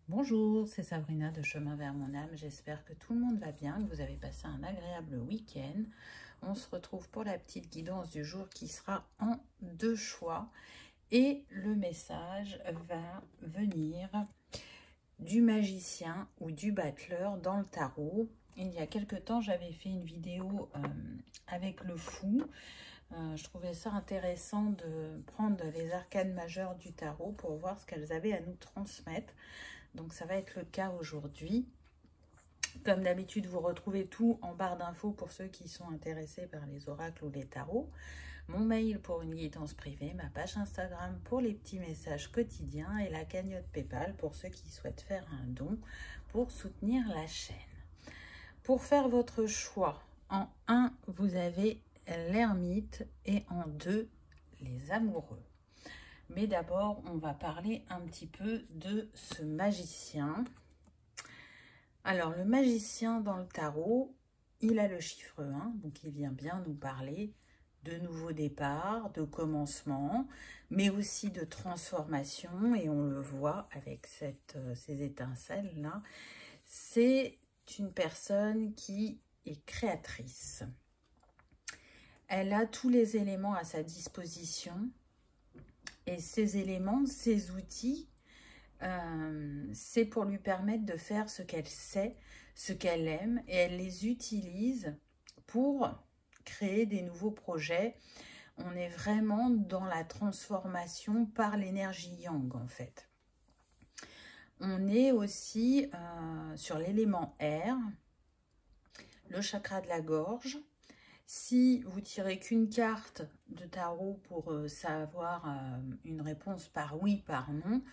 Bonjour, c'est Sabrina de Chemin vers mon âme. J'espère que tout le monde va bien, que vous avez passé un agréable week-end. On se retrouve pour la petite guidance du jour qui sera en 2 choix. Et le message va venir du magicien ou du battleur dans le tarot. Il y a quelque temps, j'avais fait une vidéo avec le fou. Je trouvais ça intéressant de prendre les arcanes majeures du tarot pour voir ce qu'elles avaient à nous transmettre. Donc ça va être le cas aujourd'hui. Comme d'habitude, vous retrouvez tout en barre d'infos pour ceux qui sont intéressés par les oracles ou les tarots. Mon mail pour une guidance privée, ma page Instagram pour les petits messages quotidiens et la cagnotte PayPal pour ceux qui souhaitent faire un don pour soutenir la chaîne. Pour faire votre choix, en 1, vous avez l'ermite et en 2, les amoureux. Mais d'abord, on va parler un petit peu de ce magicien. Alors, le magicien dans le tarot, il a le chiffre 1, donc il vient bien nous parler de nouveaux départs, de commencement, mais aussi de transformation, et on le voit avec ces étincelles-là. C'est une personne qui est créatrice. Elle a tous les éléments à sa disposition. Et ces éléments, ces outils, c'est pour lui permettre de faire ce qu'elle sait, ce qu'elle aime, et elle les utilise pour créer des nouveaux projets. On est vraiment dans la transformation par l'énergie yang, en fait. On est aussi sur l'élément air, le chakra de la gorge. Si vous tirez qu'une carte de tarot pour savoir une réponse par oui, par non,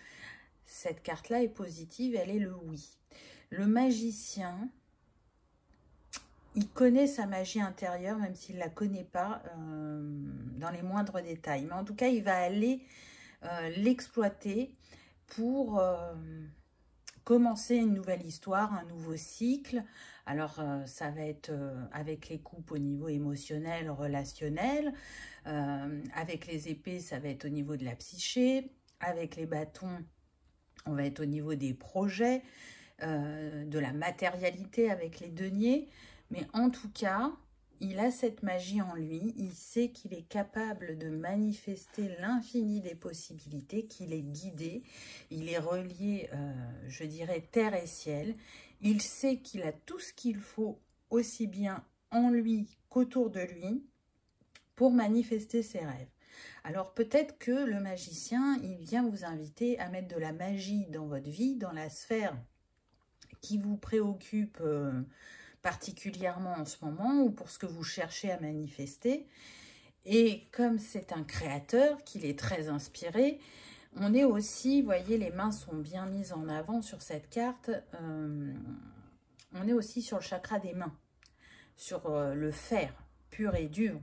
cette carte-là est positive, elle est le oui. Le magicien, il connaît sa magie intérieure, même s'il ne la connaît pas dans les moindres détails. Mais en tout cas, il va aller l'exploiter pour commencer une nouvelle histoire, un nouveau cycle. Alors, ça va être avec les coupes au niveau émotionnel, relationnel. Avec les épées, ça va être au niveau de la psyché. Avec les bâtons, on va être au niveau des projets, de la matérialité avec les deniers. Mais en tout cas, il a cette magie en lui. Il sait qu'il est capable de manifester l'infini des possibilités, qu'il est guidé. Il est relié, je dirais, terre et ciel. Il sait qu'il a tout ce qu'il faut, aussi bien en lui qu'autour de lui, pour manifester ses rêves. Alors peut-être que le magicien, il vient vous inviter à mettre de la magie dans votre vie, dans la sphère qui vous préoccupe particulièrement en ce moment, ou pour ce que vous cherchez à manifester. Et comme c'est un créateur, qu'il est très inspiré, on est aussi, vous voyez, les mains sont bien mises en avant sur cette carte, on est aussi sur le chakra des mains, sur le fer pur et dur.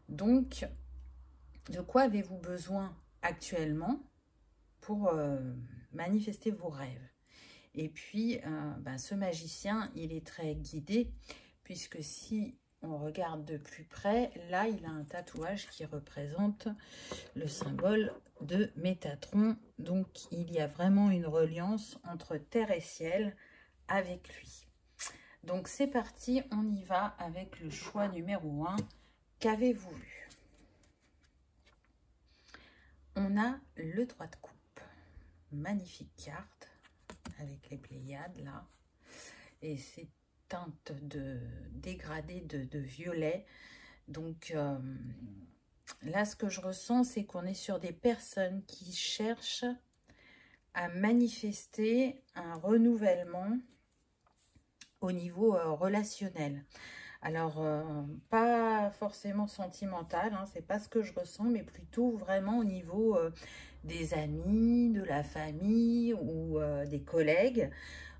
Donc, de quoi avez-vous besoin actuellement pour manifester vos rêves? Et puis, ce magicien, il est très guidé, puisque si on regarde de plus près, là, il a un tatouage qui représente le symbole de Métatron. Donc, il y a vraiment une reliance entre terre et ciel avec lui. Donc, c'est parti, on y va avec le choix numéro 1. Qu'avez-vous vu? On a le 3 de coupe. Magnifique carte avec les Pléiades là. Et ces teintes de dégradées de violet. Donc là, ce que je ressens, c'est qu'on est sur des personnes qui cherchent à manifester un renouvellement au niveau relationnel. Alors, pas forcément sentimental, hein, c'est pas ce que je ressens, mais plutôt vraiment au niveau des amis, de la famille ou des collègues.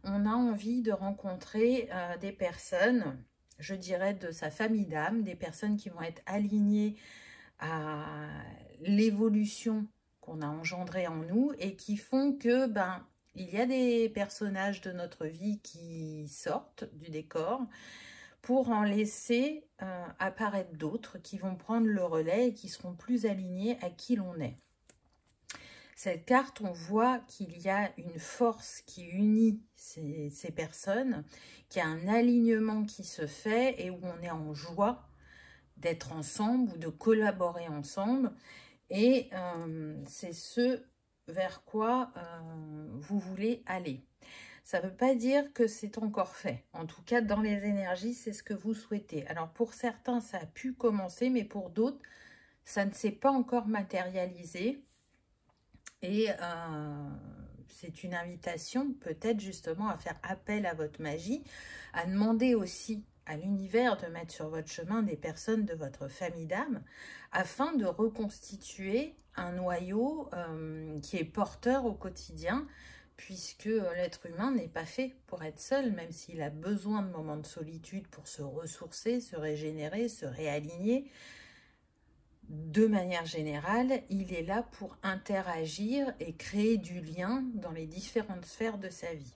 On a envie de rencontrer des personnes, je dirais de sa famille d'âme, des personnes qui vont être alignées à l'évolution qu'on a engendrée en nous et qui font que, il y a des personnages de notre vie qui sortent du décor pour en laisser apparaître d'autres qui vont prendre le relais et qui seront plus alignés à qui l'on est. Cette carte, on voit qu'il y a une force qui unit ces personnes, qu'il y a un alignement qui se fait et où on est en joie d'être ensemble ou de collaborer ensemble. Et c'est ce vers quoi vous voulez aller. Ça ne veut pas dire que c'est encore fait. En tout cas, dans les énergies, c'est ce que vous souhaitez. Alors, pour certains, ça a pu commencer, mais pour d'autres, ça ne s'est pas encore matérialisé. Et c'est une invitation peut-être justement à faire appel à votre magie, à demander aussi à l'univers de mettre sur votre chemin des personnes de votre famille d'âme afin de reconstituer un noyau qui est porteur au quotidien, puisque l'être humain n'est pas fait pour être seul, même s'il a besoin de moments de solitude pour se ressourcer, se régénérer, se réaligner. De manière générale, il est là pour interagir et créer du lien dans les différentes sphères de sa vie.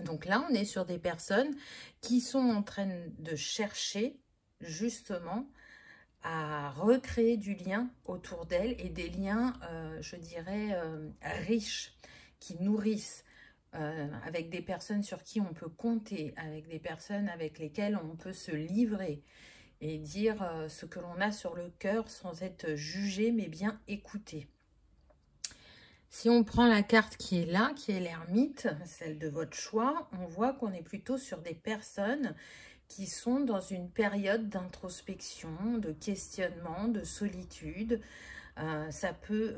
Donc là, on est sur des personnes qui sont en train de chercher justement à recréer du lien autour d'elles et des liens, je dirais, riches, qui nourrissent, avec des personnes sur qui on peut compter, avec des personnes avec lesquelles on peut se livrer et dire ce que l'on a sur le cœur sans être jugé, mais bien écouté. Si on prend la carte qui est là, qui est l'ermite, celle de votre choix, on voit qu'on est plutôt sur des personnes qui sont dans une période d'introspection, de questionnement, de solitude. Ça peut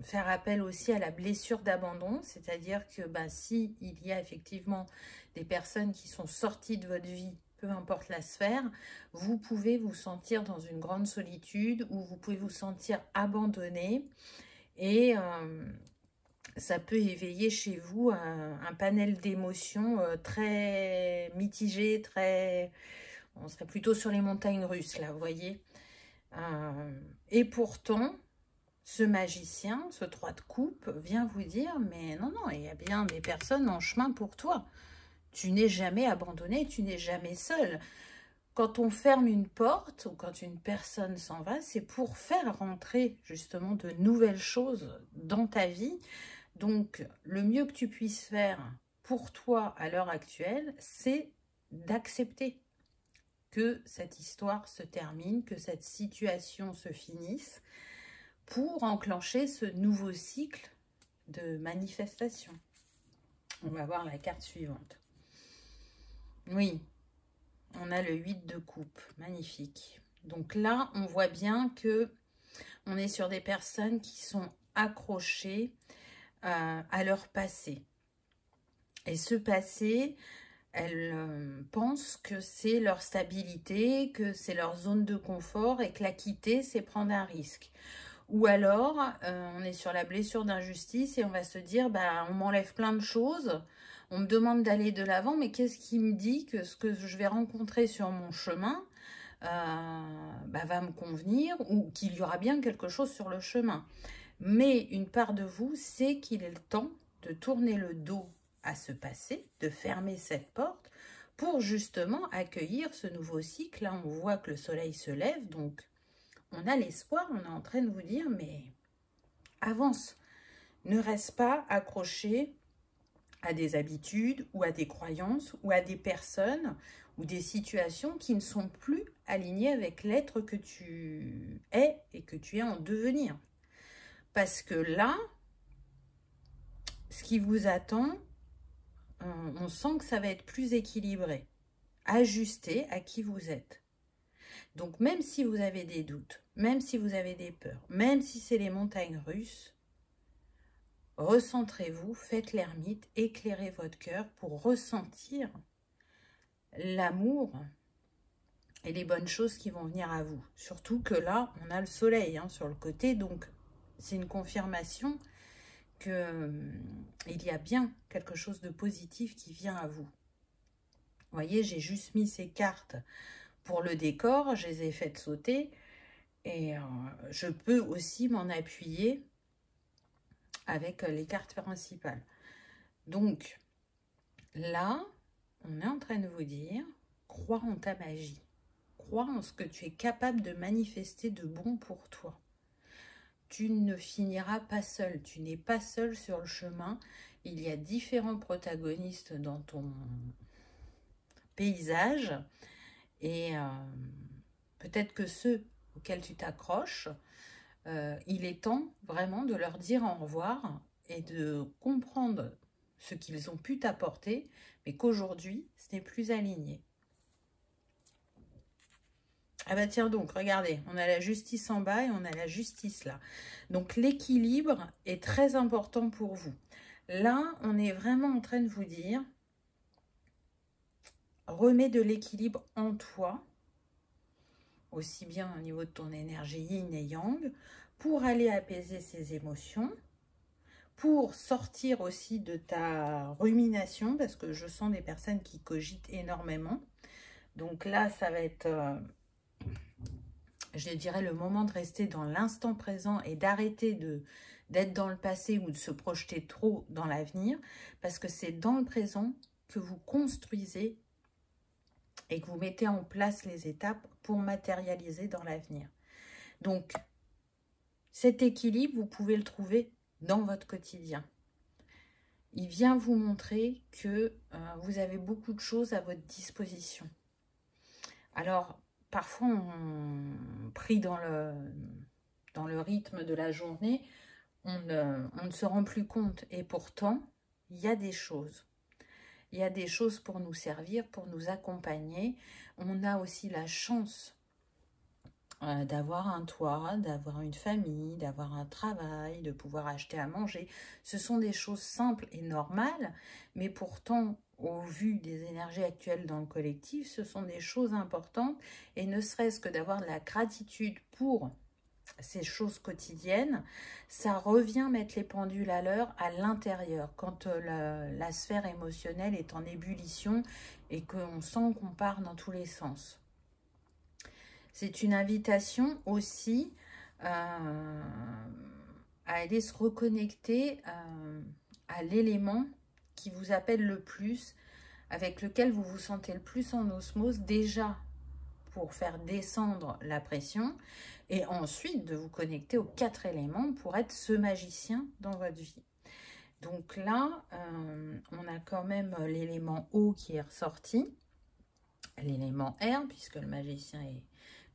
faire appel aussi à la blessure d'abandon, c'est-à-dire que si il y a effectivement des personnes qui sont sorties de votre vie, peu importe la sphère, vous pouvez vous sentir dans une grande solitude ou vous pouvez vous sentir abandonné et ça peut éveiller chez vous un panel d'émotions très mitigées, on serait plutôt sur les montagnes russes là, vous voyez. Et pourtant, ce magicien, ce 3 de coupe, vient vous dire, mais non, il y a bien des personnes en chemin pour toi. Tu n'es jamais abandonné, tu n'es jamais seul. Quand on ferme une porte ou quand une personne s'en va, c'est pour faire rentrer justement de nouvelles choses dans ta vie. Donc, le mieux que tu puisses faire pour toi à l'heure actuelle, c'est d'accepter que cette histoire se termine, que cette situation se finisse, pour enclencher ce nouveau cycle de manifestation. On va voir la carte suivante. Oui, on a le 8 de coupe, magnifique. Donc là, on voit bien que on est sur des personnes qui sont accrochées à leur passé. Et ce passé, elles pensent que c'est leur stabilité, que c'est leur zone de confort et que la quitter, c'est prendre un risque. Ou alors, on est sur la blessure d'injustice et on va se dire, on m'enlève plein de choses, on me demande d'aller de l'avant, mais qu'est-ce qui me dit que ce que je vais rencontrer sur mon chemin va me convenir ou qu'il y aura bien quelque chose sur le chemin. Mais une part de vous sait qu'il est le temps de tourner le dos à ce passé, de fermer cette porte pour justement accueillir ce nouveau cycle. Là, on voit que le soleil se lève, donc on a l'espoir, on est en train de vous dire, mais avance. Ne reste pas accroché à des habitudes ou à des croyances ou à des personnes ou des situations qui ne sont plus alignées avec l'être que tu es et que tu es en devenir. Parce que là, ce qui vous attend, on sent que ça va être plus équilibré, ajusté à qui vous êtes. Donc, même si vous avez des doutes, même si vous avez des peurs, même si c'est les montagnes russes, recentrez-vous, faites l'ermite, éclairez votre cœur pour ressentir l'amour et les bonnes choses qui vont venir à vous. Surtout que là, on a le soleil sur le côté, donc c'est une confirmation qu'il y a bien quelque chose de positif qui vient à vous. Vous voyez, j'ai juste mis ces cartes pour le décor, je les ai faites sauter et je peux aussi m'en appuyer avec les cartes principales. Donc là, on est en train de vous dire, crois en ta magie, crois en ce que tu es capable de manifester de bon pour toi. tu ne finiras pas seul. Tu n'es pas seul sur le chemin. Il y a différents protagonistes dans ton paysage. Et peut-être que ceux auxquels tu t'accroches, il est temps vraiment de leur dire au revoir et de comprendre ce qu'ils ont pu t'apporter, mais qu'aujourd'hui, ce n'est plus aligné. Ah bah tiens donc, regardez, on a la justice en bas et on a la justice là. Donc l'équilibre est très important pour vous. Là, on est vraiment en train de vous dire, remets de l'équilibre en toi, aussi bien au niveau de ton énergie yin et yang, pour aller apaiser ses émotions, pour sortir aussi de ta rumination, parce que je sens des personnes qui cogitent énormément. Donc là, ça va être... je dirais le moment de rester dans l'instant présent et d'arrêter d'être dans le passé ou de se projeter trop dans l'avenir, parce que c'est dans le présent que vous construisez et que vous mettez en place les étapes pour matérialiser dans l'avenir. Donc, cet équilibre, vous pouvez le trouver dans votre quotidien. Il vient vous montrer que vous avez beaucoup de choses à votre disposition. Alors, parfois, pris dans le rythme de la journée, on ne se rend plus compte. Et pourtant, il y a des choses. Il y a des choses pour nous servir, pour nous accompagner. On a aussi la chance d'avoir un toit, d'avoir une famille, d'avoir un travail, de pouvoir acheter à manger. Ce sont des choses simples et normales, mais pourtant, au vu des énergies actuelles dans le collectif, ce sont des choses importantes. Et ne serait-ce que d'avoir de la gratitude pour ces choses quotidiennes, ça revient mettre les pendules à l'heure à l'intérieur, quand la sphère émotionnelle est en ébullition et qu'on sent qu'on part dans tous les sens. C'est une invitation aussi à aller se reconnecter à l'élément qui vous appelle le plus, avec lequel vous vous sentez le plus en osmose, déjà pour faire descendre la pression, et ensuite de vous connecter aux 4 éléments pour être ce magicien dans votre vie. Donc là, on a quand même l'élément eau qui est ressorti, l'élément air, puisque le magicien est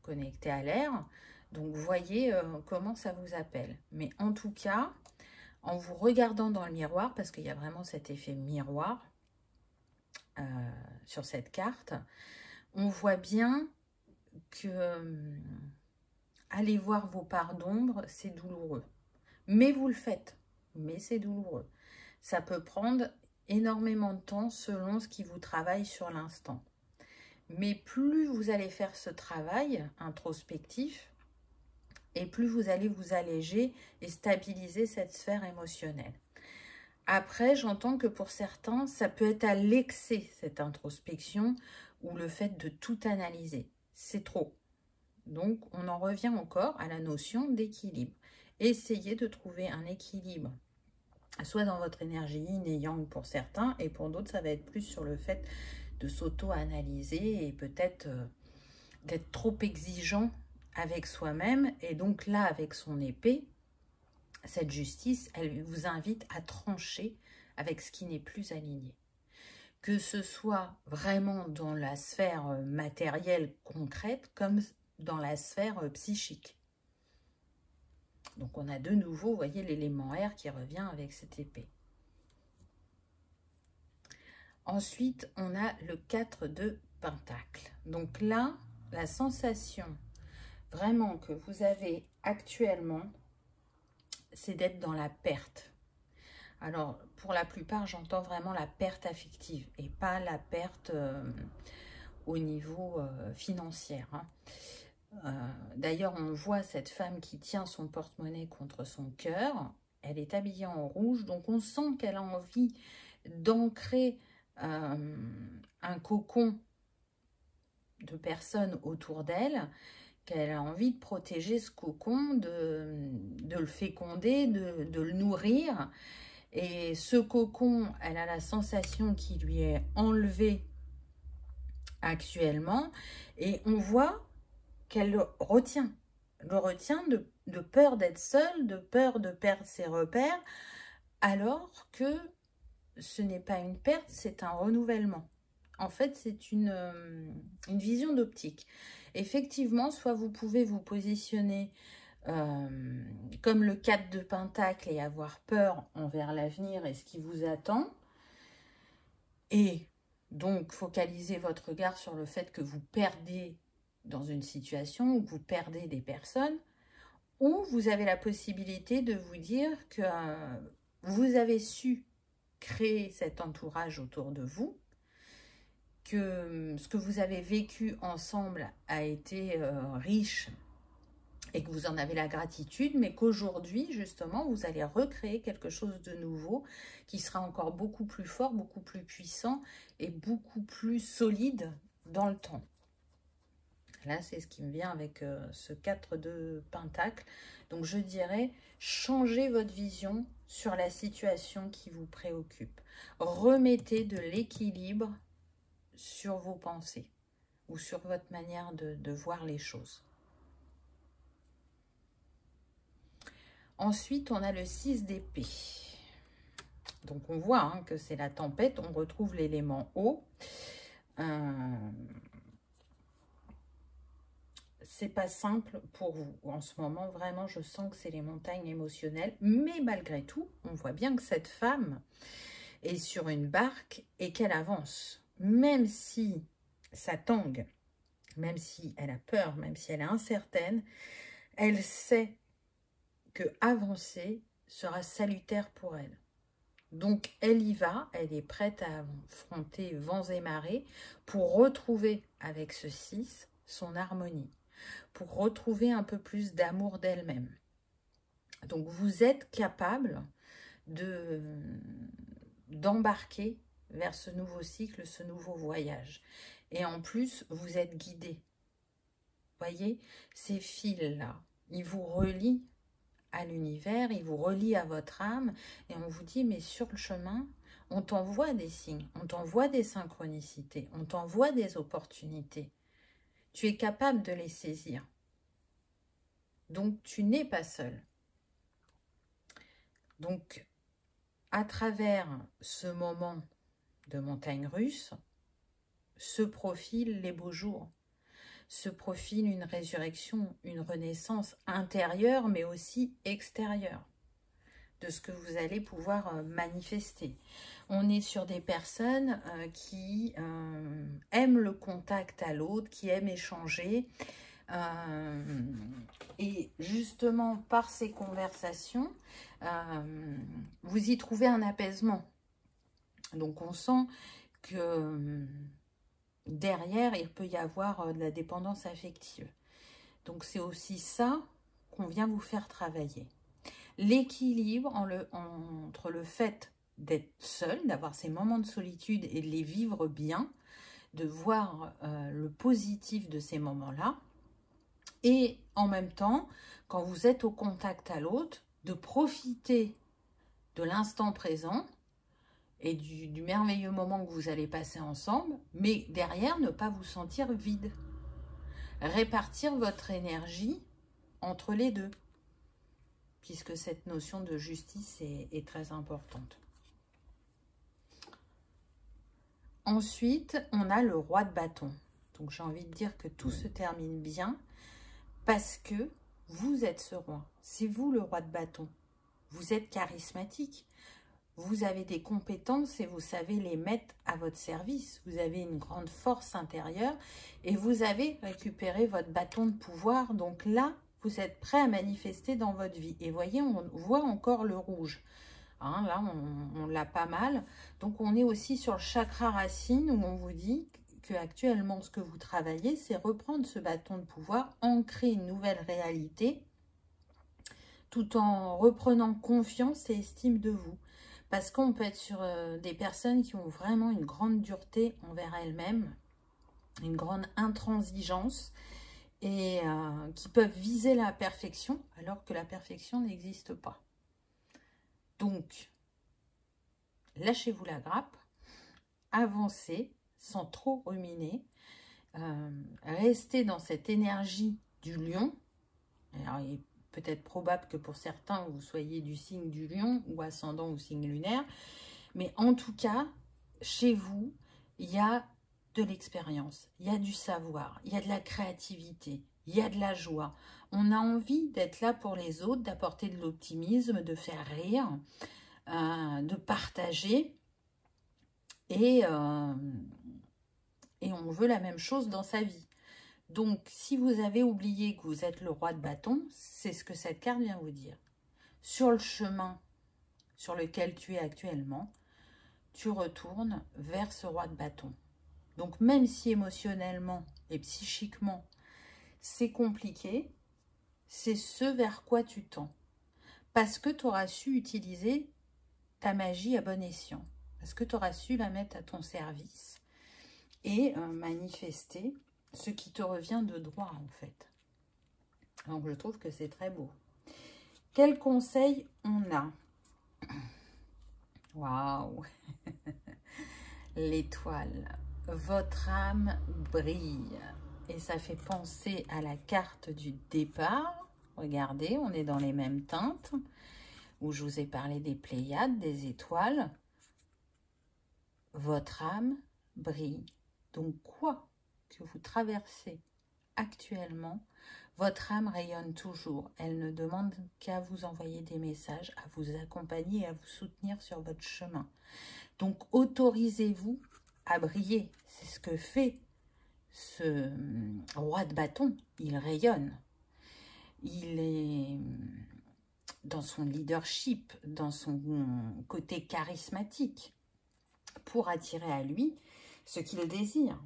connecté à l'air. Donc vous voyez comment ça vous appelle. Mais en tout cas, en vous regardant dans le miroir, parce qu'il y a vraiment cet effet miroir sur cette carte, on voit bien que aller voir vos parts d'ombre, c'est douloureux. Mais vous le faites, mais c'est douloureux. Ça peut prendre énormément de temps selon ce qui vous travaille sur l'instant. Mais plus vous allez faire ce travail introspectif, et plus vous allez vous alléger et stabiliser cette sphère émotionnelle. Après, j'entends que pour certains, ça peut être à l'excès, cette introspection, ou le fait de tout analyser. C'est trop. Donc, on en revient encore à la notion d'équilibre. Essayez de trouver un équilibre, soit dans votre énergie yin et yang pour certains, et pour d'autres, ça va être plus sur le fait de s'auto-analyser et peut-être d'être trop exigeant avec soi-même. Et donc là, avec son épée, cette justice, elle vous invite à trancher avec ce qui n'est plus aligné. Que ce soit vraiment dans la sphère matérielle concrète, comme dans la sphère psychique. Donc on a de nouveau, vous voyez, l'élément air qui revient avec cette épée. Ensuite, on a le 4 de Pentacle. Donc là, la sensation vraiment que vous avez actuellement, c'est d'être dans la perte. Alors, pour la plupart, j'entends vraiment la perte affective et pas la perte au niveau financier. D'ailleurs, on voit cette femme qui tient son porte-monnaie contre son cœur. Elle est habillée en rouge, donc on sent qu'elle a envie d'ancrer un cocon de personnes autour d'elle, qu'elle a envie de protéger ce cocon, de le féconder, de le nourrir. Et ce cocon, elle a la sensation qu'il lui est enlevé actuellement. Et on voit qu'elle le retient. le retient de peur d'être seul, de peur de perdre ses repères, alors que ce n'est pas une perte, c'est un renouvellement. En fait, c'est une vision d'optique. Effectivement, soit vous pouvez vous positionner comme le 4 de Pentacle et avoir peur envers l'avenir et ce qui vous attend, et donc focaliser votre regard sur le fait que vous perdez dans une situation ou que vous perdez des personnes, ou vous avez la possibilité de vous dire que vous avez su créer cet entourage autour de vous, que ce que vous avez vécu ensemble a été riche et que vous en avez la gratitude, mais qu'aujourd'hui, justement, vous allez recréer quelque chose de nouveau qui sera encore beaucoup plus fort, beaucoup plus puissant et beaucoup plus solide dans le temps. Là, c'est ce qui me vient avec ce 4 de Pentacle. Donc, je dirais, changez votre vision sur la situation qui vous préoccupe. Remettez de l'équilibre sur vos pensées ou sur votre manière de voir les choses. Ensuite, on a le 6 d'épée. Donc, on voit que c'est la tempête. On retrouve l'élément eau. C'est pas simple pour vous. En ce moment, vraiment, je sens que c'est les montagnes émotionnelles. Mais malgré tout, on voit bien que cette femme est sur une barque et qu'elle avance. Même si ça tangue, même si elle a peur, même si elle est incertaine, elle sait que avancer sera salutaire pour elle. Donc, elle y va, elle est prête à affronter vents et marées pour retrouver avec ce 6 son harmonie, pour retrouver un peu plus d'amour d'elle-même. Donc, vous êtes capable d'embarquer vers ce nouveau cycle, ce nouveau voyage. Et en plus, vous êtes guidé. Voyez, ces fils-là, ils vous relient à l'univers, ils vous relient à votre âme, et on vous dit, mais sur le chemin, on t'envoie des signes, on t'envoie des synchronicités, on t'envoie des opportunités. Tu es capable de les saisir. Donc, tu n'es pas seul. Donc, à travers ce moment de montagne russe, se profilent les beaux jours, se profile une résurrection, une renaissance intérieure, mais aussi extérieure, de ce que vous allez pouvoir manifester. On est sur des personnes qui aiment le contact à l'autre, qui aiment échanger, et justement par ces conversations, vous y trouvez un apaisement. Donc on sent que derrière, il peut y avoir de la dépendance affective. Donc c'est aussi ça qu'on vient vous faire travailler. L'équilibre entre le fait d'être seul, d'avoir ces moments de solitude et de les vivre bien, de voir le positif de ces moments-là, et en même temps, quand vous êtes au contact à l'autre, de profiter de l'instant présent et du merveilleux moment que vous allez passer ensemble, mais derrière, ne pas vous sentir vide. Répartir votre énergie entre les deux, puisque cette notion de justice est très importante. Ensuite, on a le roi de bâton. Donc, j'ai envie de dire que tout se termine bien, parce que vous êtes ce roi. C'est vous le roi de bâton. Vous êtes charismatique. Vous avez des compétences et vous savez les mettre à votre service. Vous avez une grande force intérieure et vous avez récupéré votre bâton de pouvoir. Donc là, vous êtes prêt à manifester dans votre vie. Et voyez, on voit encore le rouge. Hein, là, on l'a pas mal. Donc, on est aussi sur le chakra racine où on vous dit que actuellement, ce que vous travaillez, c'est reprendre ce bâton de pouvoir, ancrer une nouvelle réalité tout en reprenant confiance et estime de vous. Parce qu'on peut être sur des personnes qui ont vraiment une grande dureté envers elles-mêmes, une grande intransigeance et qui peuvent viser la perfection alors que la perfection n'existe pas. Donc, lâchez-vous la grappe, avancez sans trop ruminer, restez dans cette énergie du lion Alors, il est peut-être probable que pour certains, vous soyez du signe du lion ou ascendant ou signe lunaire. Mais en tout cas, chez vous, il y a de l'expérience, il y a du savoir, il y a de la créativité, il y a de la joie. On a envie d'être là pour les autres, d'apporter de l'optimisme, de faire rire, de partager. Et on veut la même chose dans sa vie. Donc, si vous avez oublié que vous êtes le roi de bâton, c'est ce que cette carte vient vous dire. Sur le chemin sur lequel tu es actuellement, tu retournes vers ce roi de bâton. Donc, même si émotionnellement et psychiquement, c'est compliqué, c'est ce vers quoi tu tends. Parce que tu auras su utiliser ta magie à bon escient. Parce que tu auras su la mettre à ton service et manifester ce qui te revient de droit, en fait. Donc, je trouve que c'est très beau. Quel conseil on a? Waouh! L'étoile. Votre âme brille. Et ça fait penser à la carte du départ. Regardez, on est dans les mêmes teintes. Où je vous ai parlé des Pléiades, des étoiles. Votre âme brille. Donc, quoi que vous traversez actuellement, votre âme rayonne toujours. Elle ne demande qu'à vous envoyer des messages, à vous accompagner et à vous soutenir sur votre chemin. Donc, autorisez-vous à briller. C'est ce que fait ce roi de bâton. Il rayonne. Il est dans son leadership, dans son côté charismatique, pour attirer à lui ce qu'il désire.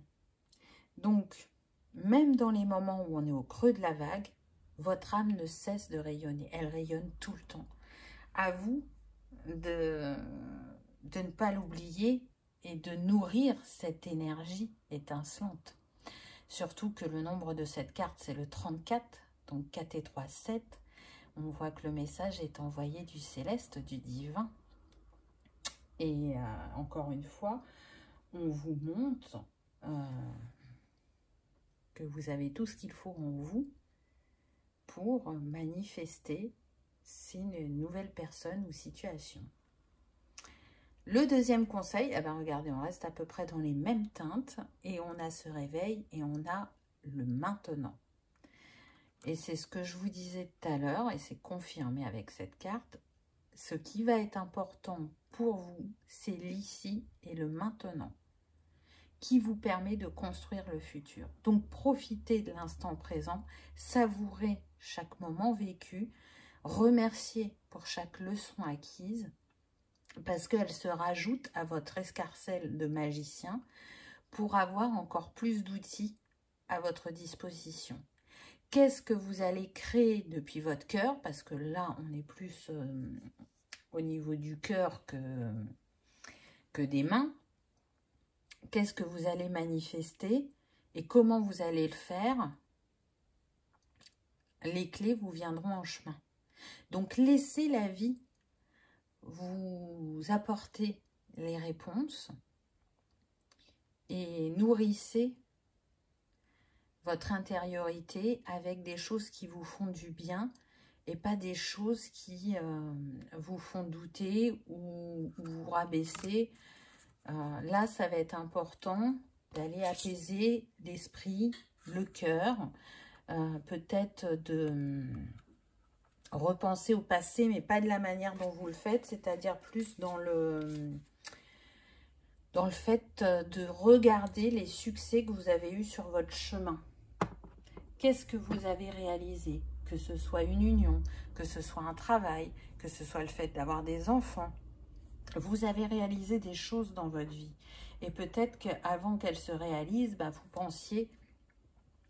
Donc, même dans les moments où on est au creux de la vague, votre âme ne cesse de rayonner. Elle rayonne tout le temps. À vous de ne pas l'oublier et de nourrir cette énergie étincelante. Surtout que le nombre de cette carte, c'est le 34, donc 4 et 3, 7. On voit que le message est envoyé du céleste, du divin. Et encore une fois, on vous montre que vous avez tout ce qu'il faut en vous pour manifester une nouvelle personne ou situation. Le deuxième conseil, eh ben regardez, on reste à peu près dans les mêmes teintes et on a ce réveil et on a le maintenant. Et c'est ce que je vous disais tout à l'heure et c'est confirmé avec cette carte. Ce qui va être important pour vous, c'est l'ici et le maintenant qui vous permet de construire le futur. Donc, profitez de l'instant présent, savourez chaque moment vécu, remerciez pour chaque leçon acquise, parce qu'elle se rajoute à votre escarcelle de magicien pour avoir encore plus d'outils à votre disposition. Qu'est-ce que vous allez créer depuis votre cœur? Parce que là, on est plus au niveau du cœur que des mains. Qu'est-ce que vous allez manifester et comment vous allez le faire? Les clés vous viendront en chemin. Donc, laissez la vie vous apporter les réponses et nourrissez votre intériorité avec des choses qui vous font du bien et pas des choses qui vous font douter ou vous rabaisser. Là, ça va être important d'aller apaiser l'esprit, le cœur, peut-être de repenser au passé, mais pas de la manière dont vous le faites, c'est-à-dire plus dans le fait de regarder les succès que vous avez eus sur votre chemin. Qu'est-ce que vous avez réalisé? Que ce soit une union, que ce soit un travail, que ce soit le fait d'avoir des enfants. Vous avez réalisé des choses dans votre vie. Et peut-être qu'avant qu'elles se réalisent, vous pensiez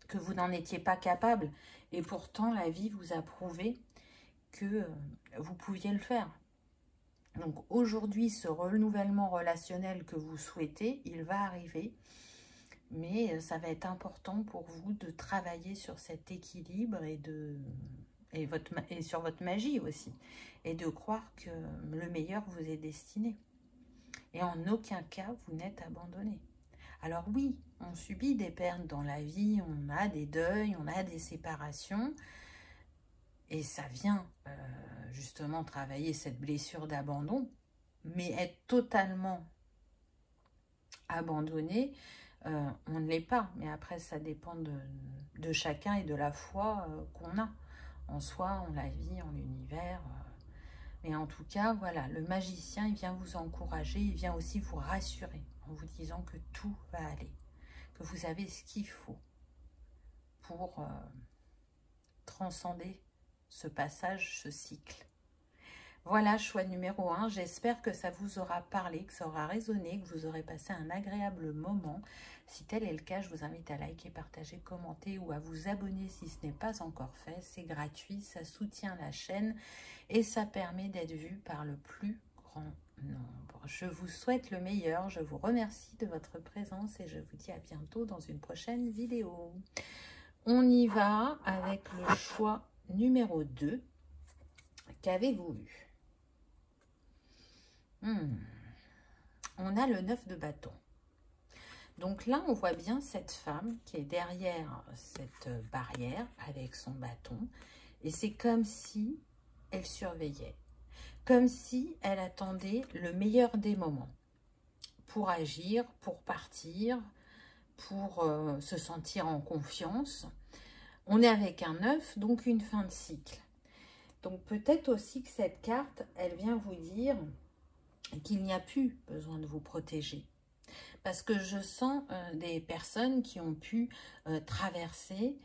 que vous n'en étiez pas capable. Et pourtant, la vie vous a prouvé que vous pouviez le faire. Donc aujourd'hui, ce renouvellement relationnel que vous souhaitez, il va arriver. Mais ça va être important pour vous de travailler sur cet équilibre et sur votre magie aussi. Et de croire que le meilleur vous est destiné. Et en aucun cas, vous n'êtes abandonné. Alors oui, on subit des pertes dans la vie, on a des deuils, on a des séparations. Et ça vient justement travailler cette blessure d'abandon, mais être totalement abandonné, on ne l'est pas. Mais après, ça dépend de chacun et de la foi qu'on a en soi, en la vie, en l'univers. Mais en tout cas, voilà, le magicien, il vient vous encourager, il vient aussi vous rassurer en vous disant que tout va aller, que vous avez ce qu'il faut pour transcender ce passage, ce cycle. Voilà, choix numéro 1. J'espère que ça vous aura parlé, que ça aura résonné, que vous aurez passé un agréable moment. Si tel est le cas, je vous invite à liker, partager, commenter ou à vous abonner si ce n'est pas encore fait. C'est gratuit, ça soutient la chaîne et ça permet d'être vu par le plus grand nombre. Je vous souhaite le meilleur, je vous remercie de votre présence et je vous dis à bientôt dans une prochaine vidéo. On y va avec le choix numéro 2. Qu'avez-vous eu? On a le 9 de bâton. Donc là, on voit bien cette femme qui est derrière cette barrière avec son bâton. Et c'est comme si elle surveillait. Comme si elle attendait le meilleur des moments. Pour agir, pour partir, pour se sentir en confiance. On est avec un 9, donc une fin de cycle. Donc peut-être aussi que cette carte, elle vient vous dire qu'il n'y a plus besoin de vous protéger. Parce que je sens des personnes qui ont pu traverser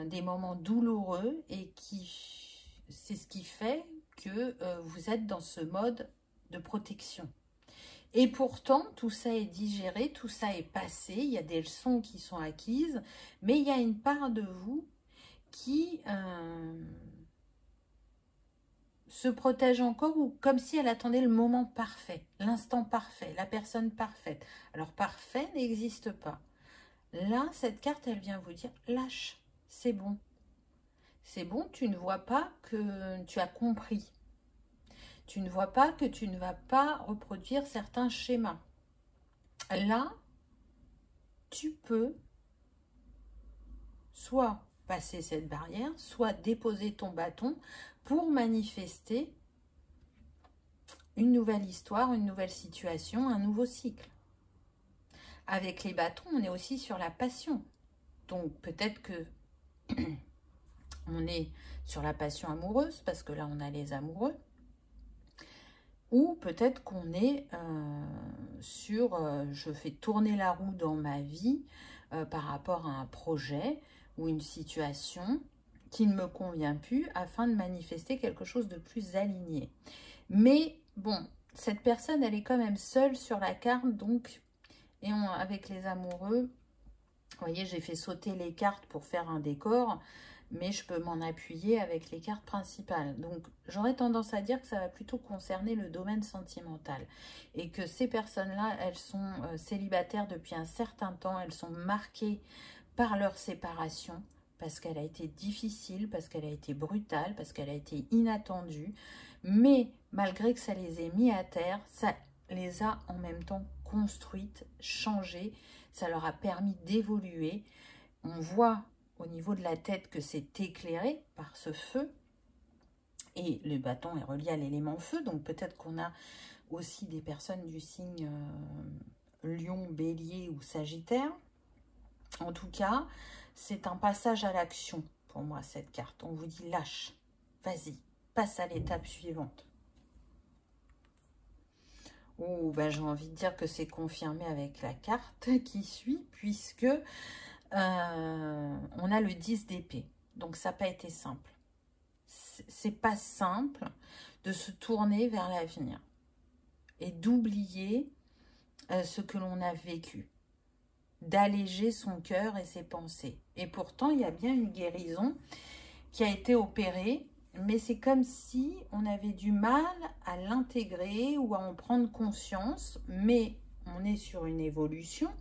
des moments douloureux et c'est ce qui fait que vous êtes dans ce mode de protection. Et pourtant, tout ça est digéré, tout ça est passé, il y a des leçons qui sont acquises, mais il y a une part de vous qui se protège encore ou comme si elle attendait le moment parfait, l'instant parfait, la personne parfaite. Alors parfait n'existe pas. Là, cette carte, elle vient vous dire, lâche, c'est bon. C'est bon, tu ne vois pas que tu as compris. Tu ne vois pas que tu ne vas pas reproduire certains schémas. Là, tu peux soit passer cette barrière, soit déposer ton bâton pour manifester une nouvelle histoire, une nouvelle situation, un nouveau cycle. Avec les bâtons, on est aussi sur la passion. Donc peut-être que on est sur la passion amoureuse, parce que là on a les amoureux. Ou peut-être qu'on est sur je fais tourner la roue dans ma vie par rapport à un projet ou une situation qui ne me convient plus afin de manifester quelque chose de plus aligné. Mais bon, cette personne, elle est quand même seule sur la carte, donc, et avec les amoureux, vous voyez, j'ai fait sauter les cartes pour faire un décor, mais je peux m'en appuyer avec les cartes principales. Donc, j'aurais tendance à dire que ça va plutôt concerner le domaine sentimental. Et que ces personnes-là, elles sont célibataires depuis un certain temps, elles sont marquées par leur séparation, parce qu'elle a été difficile, parce qu'elle a été brutale, parce qu'elle a été inattendue. Mais malgré que ça les ait mis à terre, ça les a en même temps construites, changées. Ça leur a permis d'évoluer. On voit au niveau de la tête que c'est éclairé par ce feu. Et le bâton est relié à l'élément feu. Donc peut-être qu'on a aussi des personnes du signe Lion, Bélier ou Sagittaire. En tout cas, c'est un passage à l'action pour moi, cette carte. On vous dit lâche, vas-y, passe à l'étape suivante. Oh, ben, j'ai envie de dire que c'est confirmé avec la carte qui suit, puisque on a le 10 d'épée. Donc, ça n'a pas été simple. C'est pas simple de se tourner vers l'avenir et d'oublier ce que l'on a vécu, d'alléger son cœur et ses pensées. Et pourtant, il y a bien une guérison qui a été opérée, mais c'est comme si on avait du mal à l'intégrer ou à en prendre conscience, mais on est sur une évolution,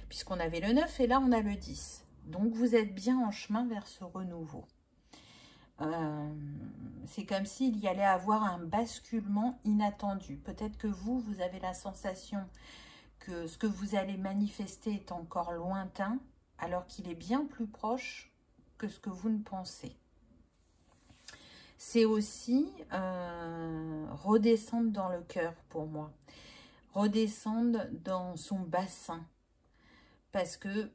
puisqu'on avait le 9 et là, on a le 10. Donc, vous êtes bien en chemin vers ce renouveau. C'est comme s'il y allait avoir un basculement inattendu. Peut-être que vous avez la sensation que ce que vous allez manifester est encore lointain, alors qu'il est bien plus proche que ce que vous ne pensez. C'est aussi redescendre dans le cœur pour moi. Redescendre dans son bassin. Parce que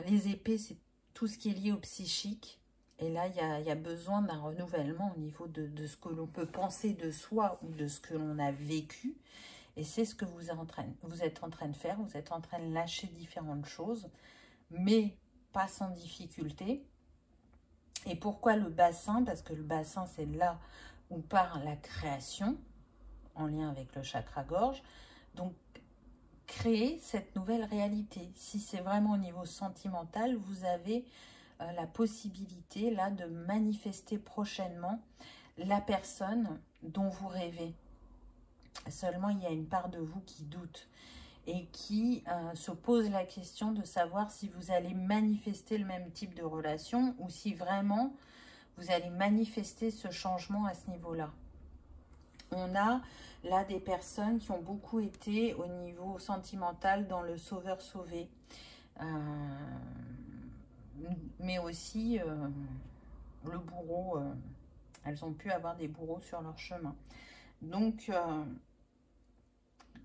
les épées, c'est tout ce qui est lié au psychique. Et là, il y a besoin d'un renouvellement au niveau de ce que l'on peut penser de soi ou de ce que l'on a vécu. Et c'est ce que vous êtes en train de faire. Vous êtes en train de lâcher différentes choses, mais pas sans difficulté. Et pourquoi le bassin? Parce que le bassin, c'est là où part la création, en lien avec le chakra-gorge. Donc, créer cette nouvelle réalité. Si c'est vraiment au niveau sentimental, vous avez la possibilité là de manifester prochainement la personne dont vous rêvez. Seulement, il y a une part de vous qui doute et qui se pose la question de savoir si vous allez manifester le même type de relation ou si vraiment vous allez manifester ce changement à ce niveau-là. On a là des personnes qui ont beaucoup été au niveau sentimental dans le sauveur-sauvé. Mais aussi le bourreau. Elles ont pu avoir des bourreaux sur leur chemin. Donc,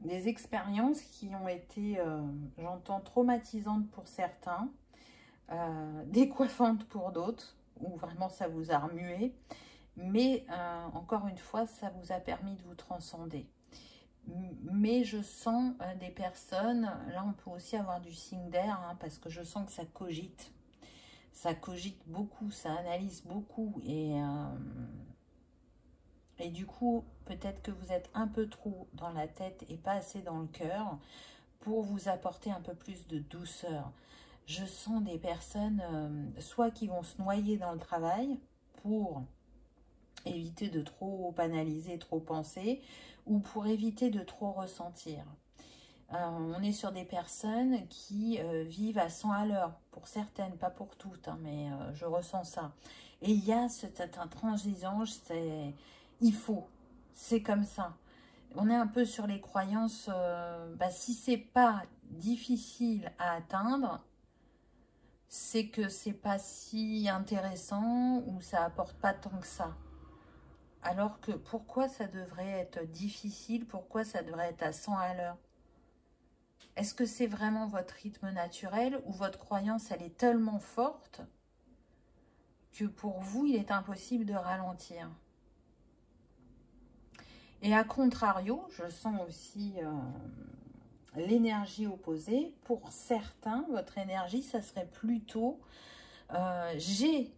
des expériences qui ont été, j'entends, traumatisantes pour certains, décoiffantes pour d'autres, où vraiment ça vous a remué. Mais encore une fois, ça vous a permis de vous transcender. Mais je sens des personnes, là on peut aussi avoir du signe d'air, hein, parce que je sens que ça cogite. Ça cogite beaucoup, ça analyse beaucoup. Et du coup, peut-être que vous êtes un peu trop dans la tête et pas assez dans le cœur pour vous apporter un peu plus de douceur. Je sens des personnes, soit qui vont se noyer dans le travail pour éviter de trop analyser, trop penser, ou pour éviter de trop ressentir. On est sur des personnes qui vivent à 100 à l'heure, pour certaines, pas pour toutes, hein, mais je ressens ça. Et il y a cette intransigeance, il faut, c'est comme ça. On est un peu sur les croyances, si c'est pas difficile à atteindre, c'est que c'est pas si intéressant ou ça apporte pas tant que ça. Alors que pourquoi ça devrait être difficile? Pourquoi ça devrait être à 100 à l'heure? Est-ce que c'est vraiment votre rythme naturel ou votre croyance, elle est tellement forte que pour vous, il est impossible de ralentir? Et à contrario, je sens aussi l'énergie opposée. Pour certains, votre énergie, ça serait plutôt j'ai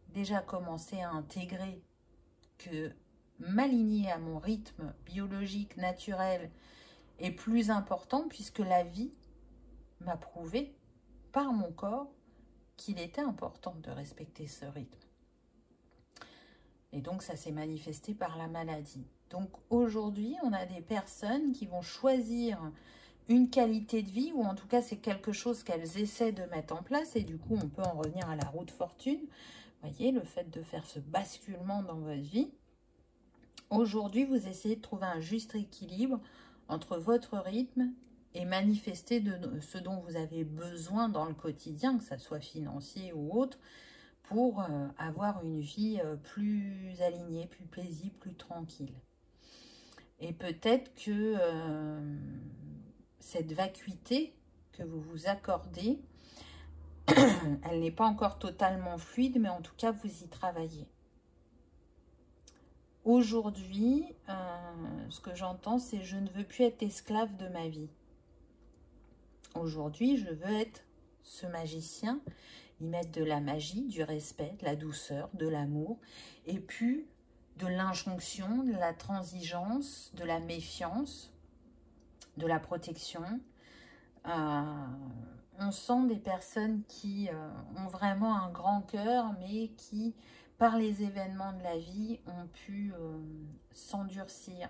déjà commencé à intégrer que m'aligner à mon rythme biologique, naturel, est plus important puisque la vie m'a prouvé par mon corps qu'il était important de respecter ce rythme. Et donc, ça s'est manifesté par la maladie. Donc, aujourd'hui, on a des personnes qui vont choisir une qualité de vie, ou en tout cas, c'est quelque chose qu'elles essaient de mettre en place. Et du coup, on peut en revenir à la roue de fortune. Vous voyez, le fait de faire ce basculement dans votre vie. Aujourd'hui, vous essayez de trouver un juste équilibre entre votre rythme et manifester ce dont vous avez besoin dans le quotidien, que ce soit financier ou autre, pour avoir une vie plus alignée, plus paisible, plus tranquille. Et peut-être que cette vacuité que vous vous accordez, elle n'est pas encore totalement fluide, mais en tout cas, vous y travaillez. Aujourd'hui, ce que j'entends, c'est « je ne veux plus être esclave de ma vie ». Aujourd'hui, je veux être ce magicien, y mettre de la magie, du respect, de la douceur, de l'amour, et puis de l'injonction, de la transigence, de la méfiance, de la protection. On sent des personnes qui ont vraiment un grand cœur, mais qui, par les événements de la vie, ont pu s'endurcir,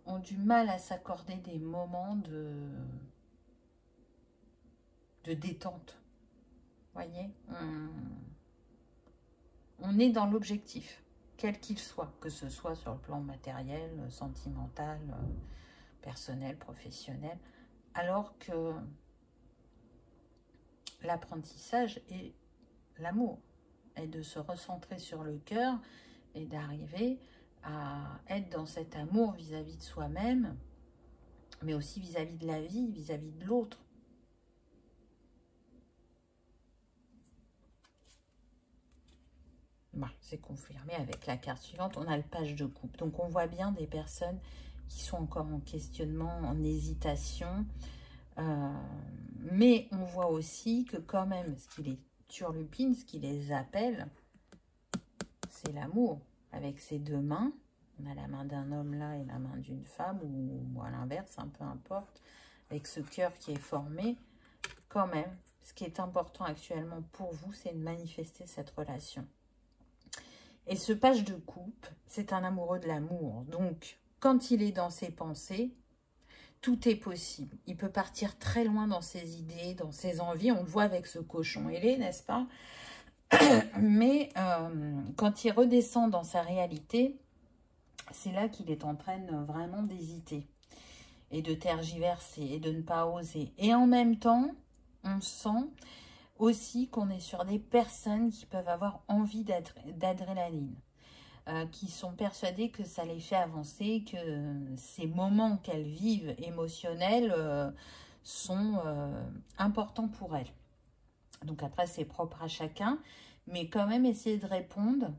ont du mal à s'accorder des moments de détente. Voyez, on est dans l'objectif, quel qu'il soit, que ce soit sur le plan matériel, sentimental, personnel, professionnel, alors que l'apprentissage est l'amour. Et de se recentrer sur le cœur et d'arriver à être dans cet amour vis-à-vis de soi-même, mais aussi vis-à-vis de la vie, vis-à-vis de l'autre. Bon, c'est confirmé avec la carte suivante. On a le page de coupe. Donc, on voit bien des personnes qui sont encore en questionnement, en hésitation. Mais on voit aussi que quand même, ce qui les turlupine, ce qui les appelle, c'est l'amour. Avec ses deux mains, on a la main d'un homme là et la main d'une femme, ou à l'inverse, un peu importe. Avec ce cœur qui est formé, quand même, ce qui est important actuellement pour vous, c'est de manifester cette relation. Et ce page de coupe, c'est un amoureux de l'amour. Donc, quand il est dans ses pensées, tout est possible. Il peut partir très loin dans ses idées, dans ses envies. On le voit avec ce cochon ailé, n'est-ce pas? Mais quand il redescend dans sa réalité, c'est là qu'il est en train vraiment d'hésiter et de tergiverser et de ne pas oser. Et en même temps, on sent aussi qu'on est sur des personnes qui peuvent avoir envie d'adrénaline, qui sont persuadées que ça les fait avancer, que ces moments qu'elles vivent émotionnels sont importants pour elles. Donc après, c'est propre à chacun, mais quand même essayer de répondre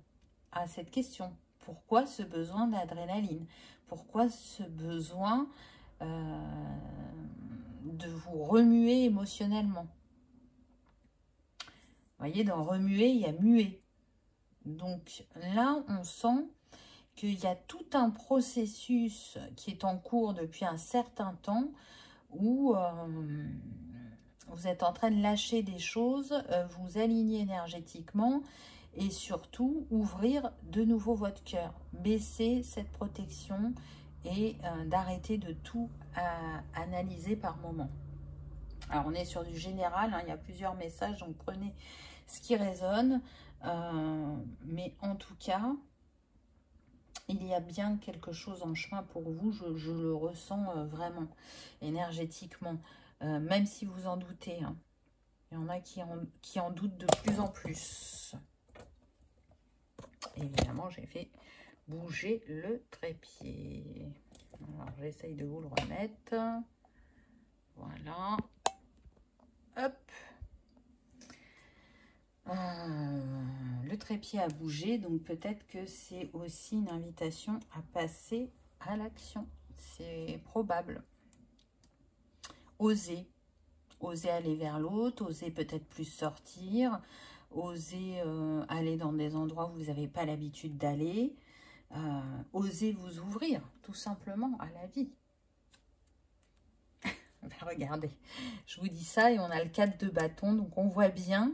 à cette question. Pourquoi ce besoin d'adrénaline? Pourquoi ce besoin de vous remuer émotionnellement? Vous voyez, dans remuer, il y a muer. Donc là, on sent qu'il y a tout un processus qui est en cours depuis un certain temps où vous êtes en train de lâcher des choses, vous aligner énergétiquement et surtout ouvrir de nouveau votre cœur. Baisser cette protection et d'arrêter de tout analyser par moment. Alors, on est sur du général, hein, il y a plusieurs messages, donc prenez ce qui résonne. Mais en tout cas, il y a bien quelque chose en chemin pour vous, je le ressens vraiment, énergétiquement. Même si vous en doutez, hein. Il y en a qui en doutent de plus en plus. Évidemment, j'ai fait bouger le trépied. Alors, j'essaye de vous le remettre. Voilà. Hop. Le trépied a bougé, donc peut-être que c'est aussi une invitation à passer à l'action. C'est probable. Oser. Oser aller vers l'autre, oser peut-être plus sortir, oser aller dans des endroits où vous n'avez pas l'habitude d'aller, oser vous ouvrir tout simplement à la vie. Regardez, je vous dis ça et on a le 4 de bâton, donc on voit bien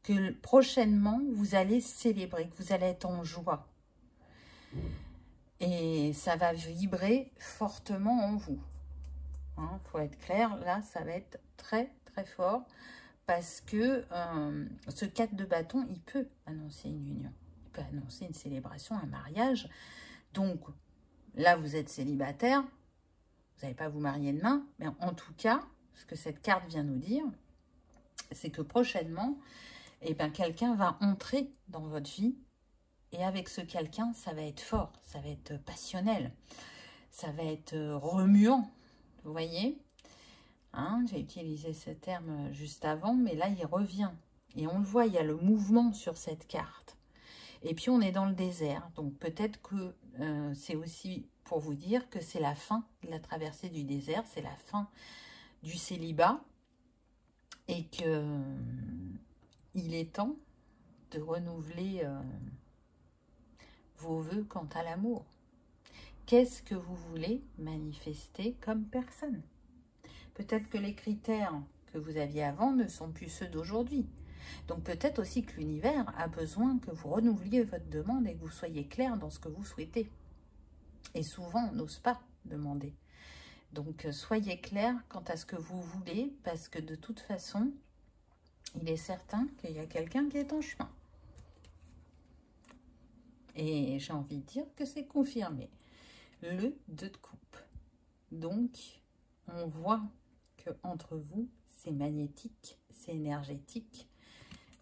que prochainement vous allez célébrer, que vous allez être en joie. Et ça va vibrer fortement en vous. Hein, pour être clair, là, ça va être très, très fort parce que ce 4 de bâton, il peut annoncer une union. Il peut annoncer une célébration, un mariage. Donc, là, vous êtes célibataire. Vous n'allez pas vous marier demain. Mais en tout cas, ce que cette carte vient nous dire, c'est que prochainement, eh ben, quelqu'un va entrer dans votre vie. Et avec ce quelqu'un, ça va être fort. Ça va être passionnel. Ça va être remuant. Vous voyez, hein, j'ai utilisé ce terme juste avant, mais là, il revient. Et on le voit, il y a le mouvement sur cette carte. Et puis, on est dans le désert. Donc, peut-être que c'est aussi pour vous dire que c'est la fin de la traversée du désert. C'est la fin du célibat. Et que il est temps de renouveler vos vœux quant à l'amour. Qu'est-ce que vous voulez manifester comme personne? Peut-être que les critères que vous aviez avant ne sont plus ceux d'aujourd'hui. Donc peut-être aussi que l'univers a besoin que vous renouveliez votre demande et que vous soyez clair dans ce que vous souhaitez. Et souvent, on n'ose pas demander. Donc soyez clair quant à ce que vous voulez, parce que de toute façon, il est certain qu'il y a quelqu'un qui est en chemin. Et j'ai envie de dire que c'est confirmé. Le 2 de coupe. Donc, on voit que entre vous, c'est magnétique, c'est énergétique.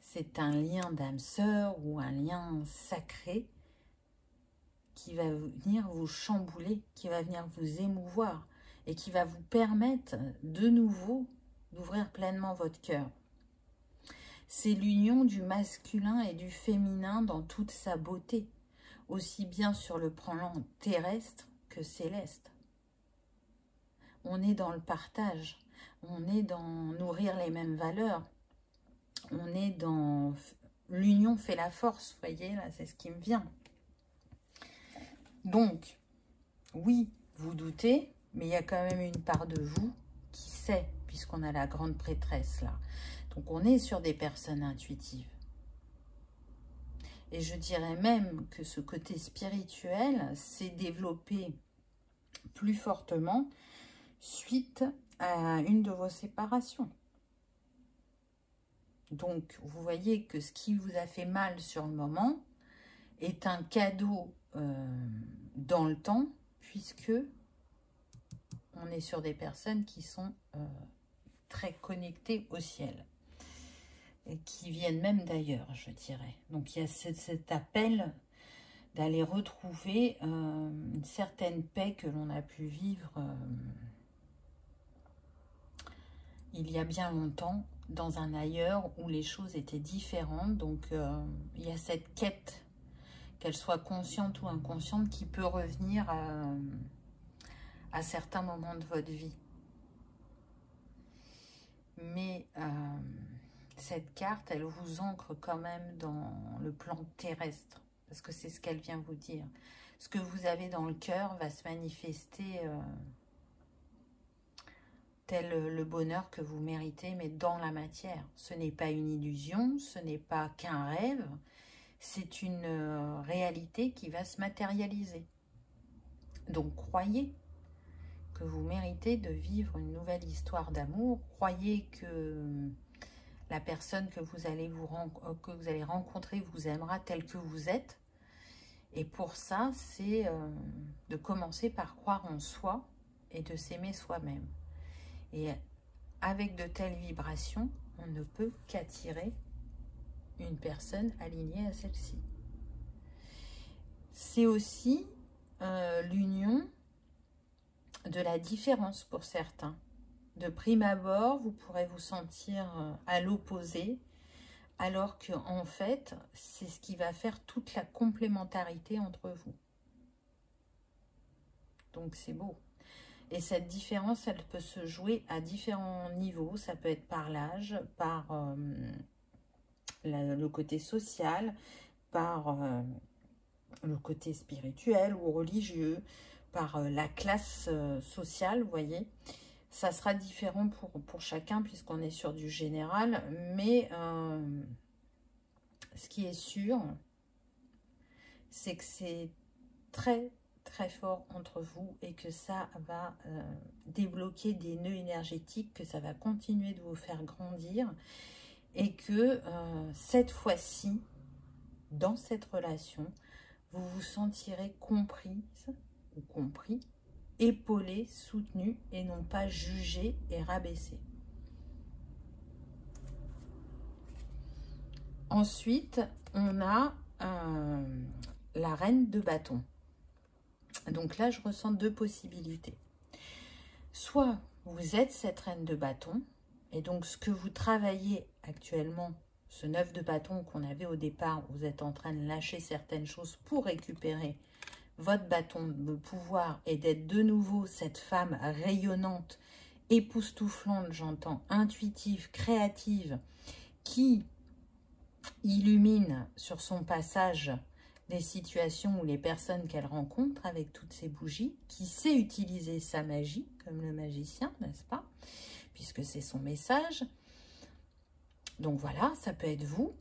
C'est un lien d'âme sœur ou un lien sacré qui va venir vous chambouler, qui va venir vous émouvoir et qui va vous permettre de nouveau d'ouvrir pleinement votre cœur. C'est l'union du masculin et du féminin dans toute sa beauté, aussi bien sur le plan terrestre que céleste. On est dans le partage, on est dans nourrir les mêmes valeurs, on est dans l'union fait la force, vous voyez, là c'est ce qui me vient. Donc, oui, vous doutez, mais il y a quand même une part de vous qui sait, puisqu'on a la grande prêtresse là. Donc, on est sur des personnes intuitives. Et je dirais même que ce côté spirituel s'est développé plus fortement suite à une de vos séparations. Donc, vous voyez que ce qui vous a fait mal sur le moment est un cadeau dans le temps, puisque on est sur des personnes qui sont très connectées au ciel et qui viennent même d'ailleurs, je dirais. Donc il y a cet appel d'aller retrouver une certaine paix que l'on a pu vivre il y a bien longtemps dans un ailleurs où les choses étaient différentes. Donc il y a cette quête, qu'elle soit consciente ou inconsciente, qui peut revenir à certains moments de votre vie. Mais cette carte, elle vous ancre quand même dans le plan terrestre, parce que c'est ce qu'elle vient vous dire. Ce que vous avez dans le cœur va se manifester tel le bonheur que vous méritez, mais dans la matière. Ce n'est pas une illusion, ce n'est pas qu'un rêve, c'est une réalité qui va se matérialiser. Donc croyez que vous méritez de vivre une nouvelle histoire d'amour. Croyez que la personne que vous allez rencontrer vous aimera tel que vous êtes. Et pour ça, c'est de commencer par croire en soi et de s'aimer soi-même. Et avec de telles vibrations, on ne peut qu'attirer une personne alignée à celle-ci. C'est aussi l'union de la différence pour certains. De prime abord, vous pourrez vous sentir à l'opposé, alors que en fait, c'est ce qui va faire toute la complémentarité entre vous. Donc c'est beau. Et cette différence, elle peut se jouer à différents niveaux. Ça peut être par l'âge, par le côté social, par le côté spirituel ou religieux, par la classe sociale, vous voyez. Ça sera différent pour chacun puisqu'on est sur du général, mais ce qui est sûr, c'est que c'est très très fort entre vous et que ça va débloquer des nœuds énergétiques, que ça va continuer de vous faire grandir et que cette fois-ci, dans cette relation, vous vous sentirez comprise ou compris, épaulé, soutenu et non pas jugé et rabaissé. Ensuite, on a la reine de bâton. Donc là, je ressens deux possibilités. Soit vous êtes cette reine de bâton, et donc ce que vous travaillez actuellement, ce 9 de bâton qu'on avait au départ, vous êtes en train de lâcher certaines choses pour récupérer votre bâton de pouvoir et d'être de nouveau cette femme rayonnante, époustouflante, j'entends, intuitive, créative, qui illumine sur son passage les situations ou les personnes qu'elle rencontre avec toutes ces bougies, qui sait utiliser sa magie, comme le magicien, n'est-ce pas? Puisque c'est son message. Donc voilà, ça peut être vous.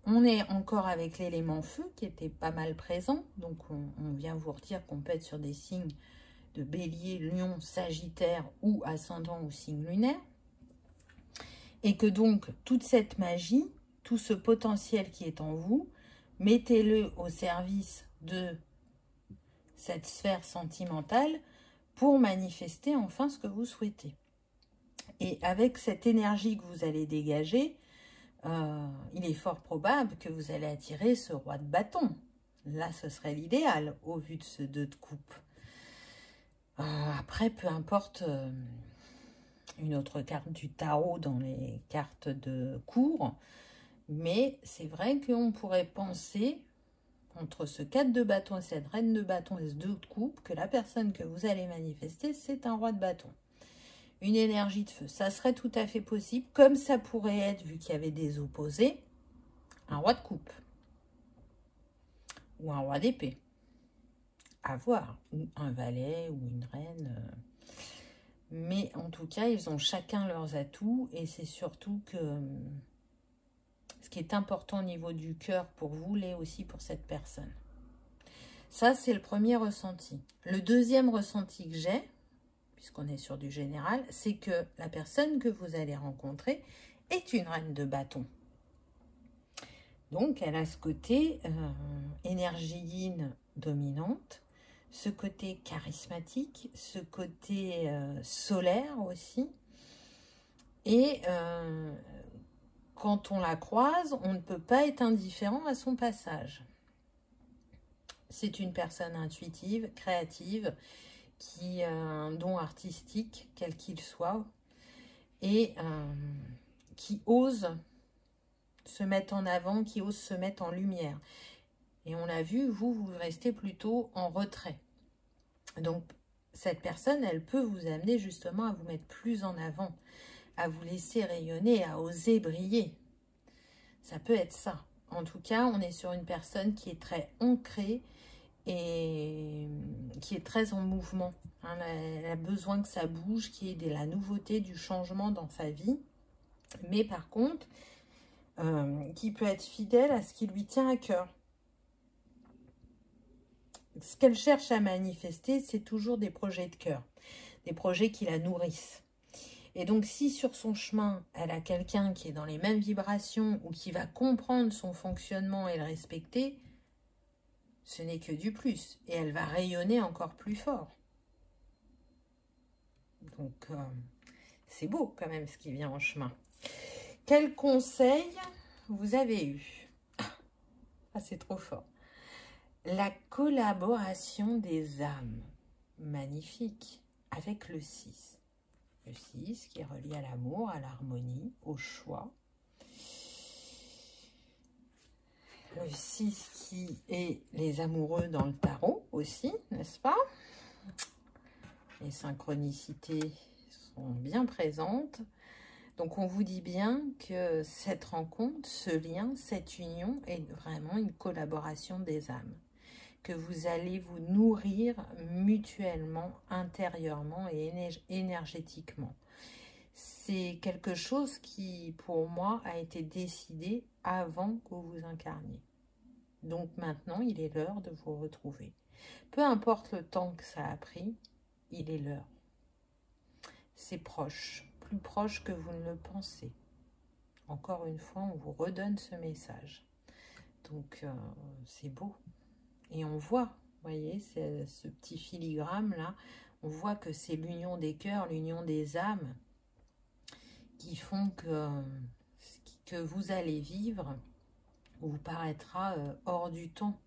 On est encore avec l'élément feu qui était pas mal présent. Donc on vient vous redire qu'on peut être sur des signes de bélier, lion, sagittaire ou ascendant ou signe lunaire. Et que donc toute cette magie, tout ce potentiel qui est en vous, mettez-le au service de cette sphère sentimentale pour manifester enfin ce que vous souhaitez. Et avec cette énergie que vous allez dégager, il est fort probable que vous allez attirer ce roi de bâton. Là, ce serait l'idéal au vu de ce 2 de coupe. Après, peu importe une autre carte du tarot dans les cartes de cours, mais c'est vrai qu'on pourrait penser, entre ce 4 de bâton et cette reine de bâton et ce 2 de coupe, que la personne que vous allez manifester, c'est un roi de bâton. Une énergie de feu, ça serait tout à fait possible, comme ça pourrait être, vu qu'il y avait des opposés, un roi de coupe ou un roi d'épée, à voir, ou un valet ou une reine. Mais en tout cas, ils ont chacun leurs atouts et c'est surtout que ce qui est important au niveau du cœur pour vous l'est aussi pour cette personne. Ça, c'est le premier ressenti. Le deuxième ressenti que j'ai, puisqu'on est sur du général, c'est que la personne que vous allez rencontrer est une reine de bâton. Donc, elle a ce côté énergie yin dominante, ce côté charismatique, ce côté solaire aussi. Et quand on la croise, on ne peut pas être indifférent à son passage. C'est une personne intuitive, créative, qui a un don artistique, quel qu'il soit, et qui ose se mettre en avant, qui ose se mettre en lumière. Et on l'a vu, vous restez plutôt en retrait. Donc, cette personne, elle peut vous amener justement à vous mettre plus en avant, à vous laisser rayonner, à oser briller. Ça peut être ça. En tout cas, on est sur une personne qui est très ancrée et qui est très en mouvement. Hein, elle a besoin que ça bouge, qu'il y ait de la nouveauté, du changement dans sa vie. Mais par contre, qui peut être fidèle à ce qui lui tient à cœur. Ce qu'elle cherche à manifester, c'est toujours des projets de cœur, des projets qui la nourrissent. Et donc, si sur son chemin, elle a quelqu'un qui est dans les mêmes vibrations ou qui va comprendre son fonctionnement et le respecter, ce n'est que du plus. Et elle va rayonner encore plus fort. Donc, c'est beau quand même ce qui vient en chemin. Quel conseil vous avez eu? Ah, c'est trop fort. La collaboration des âmes. Magnifique. Avec le 6. Le 6 qui est relié à l'amour, à l'harmonie, au choix. Le 6 qui est les amoureux dans le tarot aussi, n'est-ce pas? Les synchronicités sont bien présentes. Donc, on vous dit bien que cette rencontre, ce lien, cette union est vraiment une collaboration des âmes. Que vous allez vous nourrir mutuellement, intérieurement et énergétiquement. C'est quelque chose qui, pour moi, a été décidé avant que vous vous incarniez. Donc maintenant, il est l'heure de vous retrouver. Peu importe le temps que ça a pris, il est l'heure. C'est proche, plus proche que vous ne le pensez. Encore une fois, on vous redonne ce message. Donc, c'est beau. Et on voit, vous voyez, ce petit filigrane-là, on voit que c'est l'union des cœurs, l'union des âmes qui font que ce que vous allez vivre vous paraîtra hors du temps.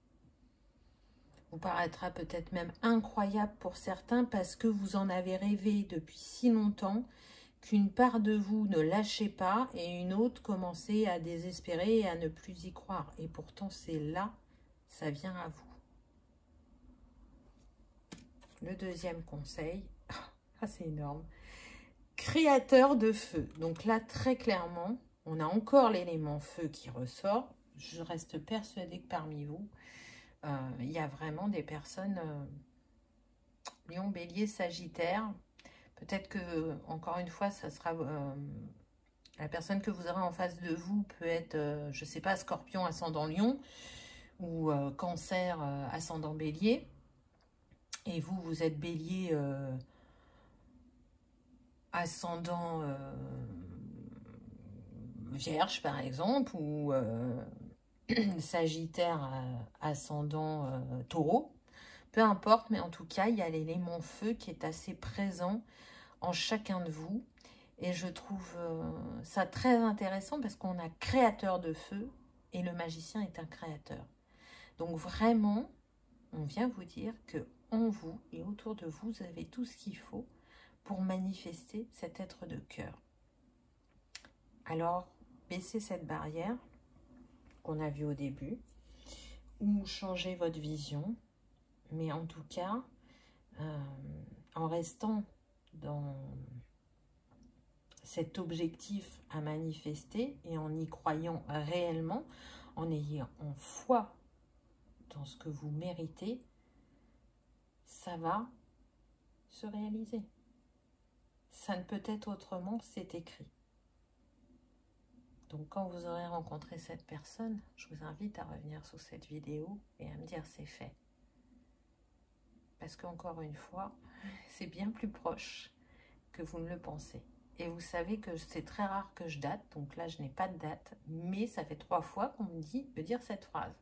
Vous paraîtra peut-être même incroyable pour certains parce que vous en avez rêvé depuis si longtemps qu'une part de vous ne lâchait pas et une autre commençait à désespérer et à ne plus y croire. Et pourtant, c'est là, ça vient à vous. Le deuxième conseil, ah, c'est énorme, créateur de feu. Donc là, très clairement, on a encore l'élément feu qui ressort. Je reste persuadée que parmi vous, il y a vraiment des personnes Lion, Bélier, Sagittaire. Peut-être que, encore une fois, ça sera la personne que vous aurez en face de vous peut être, je ne sais pas, Scorpion, ascendant Lion, ou Cancer, ascendant Bélier. Et vous, vous êtes Bélier, ascendant Vierge, par exemple, ou Sagittaire, ascendant Taureau. Peu importe, mais en tout cas, il y a l'élément feu qui est assez présent en chacun de vous Et je trouve ça très intéressant parce qu'on a créateur de feu et le magicien est un créateur. Donc vraiment, on vient vous dire que en vous et autour de vous, vous avez tout ce qu'il faut pour manifester cet être de cœur. Alors, baissez cette barrière qu'on a vue au début ou changez votre vision. Mais en tout cas, en restant dans cet objectif à manifester et en y croyant réellement, en ayant foi dans ce que vous méritez, ça va se réaliser. Ça ne peut être autrement, c'est écrit. Donc quand vous aurez rencontré cette personne, je vous invite à revenir sous cette vidéo et à me dire c'est fait. Parce qu'encore une fois, c'est bien plus proche que vous ne le pensez. Et vous savez que c'est très rare que je date, donc là je n'ai pas de date, mais ça fait 3 fois qu'on me dit de dire cette phrase.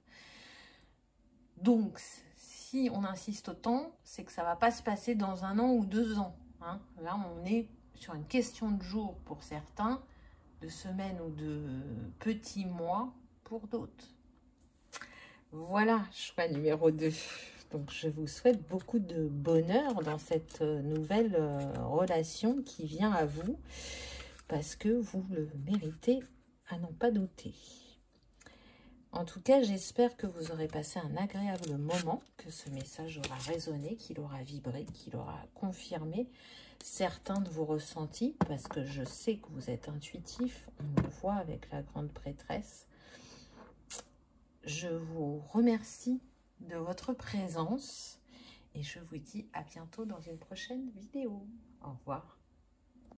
Donc si on insiste autant, c'est que ça ne va pas se passer dans 1 an ou 2 ans. Hein. Là on est sur une question de jours pour certains, de semaines ou de petits mois pour d'autres. Voilà, choix numéro 2. Donc, je vous souhaite beaucoup de bonheur dans cette nouvelle relation qui vient à vous parce que vous le méritez à n'en pas douter. En tout cas, j'espère que vous aurez passé un agréable moment, que ce message aura résonné, qu'il aura vibré, qu'il aura confirmé certains de vos ressentis parce que je sais que vous êtes intuitif, on le voit avec la grande prêtresse. Je vous remercie de votre présence et je vous dis à bientôt dans une prochaine vidéo. Au revoir.